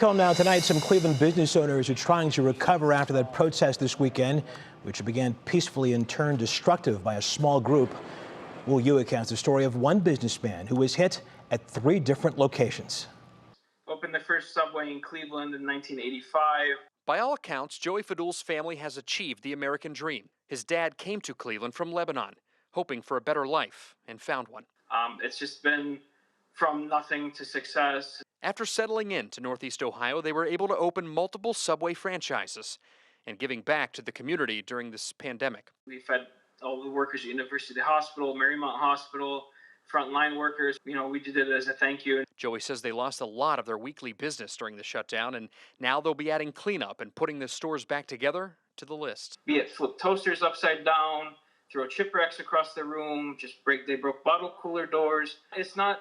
Home now tonight, some Cleveland business owners are trying to recover after that protest this weekend, which began peacefully and turned destructive by a small group. Will Ujek has the story of one businessman who was hit at 3 different locations. Opened the first subway in Cleveland in 1985. By all accounts, Joey Fadul's family has achieved the American dream. His dad came to Cleveland from Lebanon, hoping for a better life, and found one. It's just been from nothing to success. After settling in to Northeast Ohio, they were able to open multiple Subway franchises and giving back to the community during this pandemic. We fed all the workers at University Hospital, Marymount Hospital, frontline workers. We did it as a thank you. Joey says they lost a lot of their weekly business during the shutdown, and now they'll be adding cleanup and putting the stores back together to the list. Be it flip toasters upside down, throw chip wrecks across the room, they broke bottle cooler doors. It's not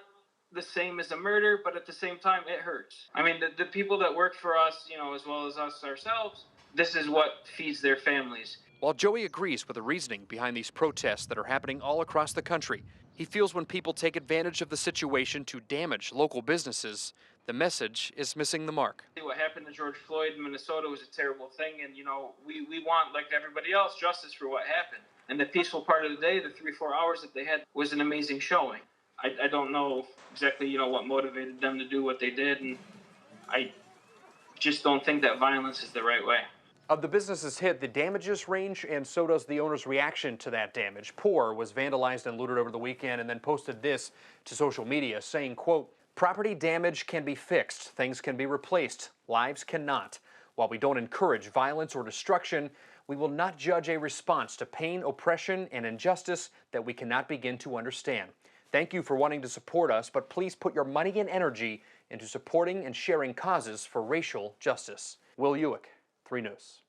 the same as a murder, but at the same time, it hurts. I mean, the people that work for us, as well as us ourselves, this is what feeds their families. While Joey agrees with the reasoning behind these protests that are happening all across the country, he feels when people take advantage of the situation to damage local businesses, the message is missing the mark. What happened to George Floyd in Minnesota was a terrible thing, and we want, like everybody else, justice for what happened. And the peaceful part of the day, the 3-4 hours that they had, was an amazing showing. I don't know exactly, what motivated them to do what they did, and I just don't think that violence is the right way. Of the businesses hit, the damages range, and so does the owner's reaction to that damage. Pour was vandalized and looted over the weekend and then posted this to social media saying, quote, "Property damage can be fixed, things can be replaced, lives cannot. While we don't encourage violence or destruction, we will not judge a response to pain, oppression, and injustice that we cannot begin to understand. Thank you for wanting to support us, but please put your money and energy into supporting and sharing causes for racial justice." Will Ujek, 3 News.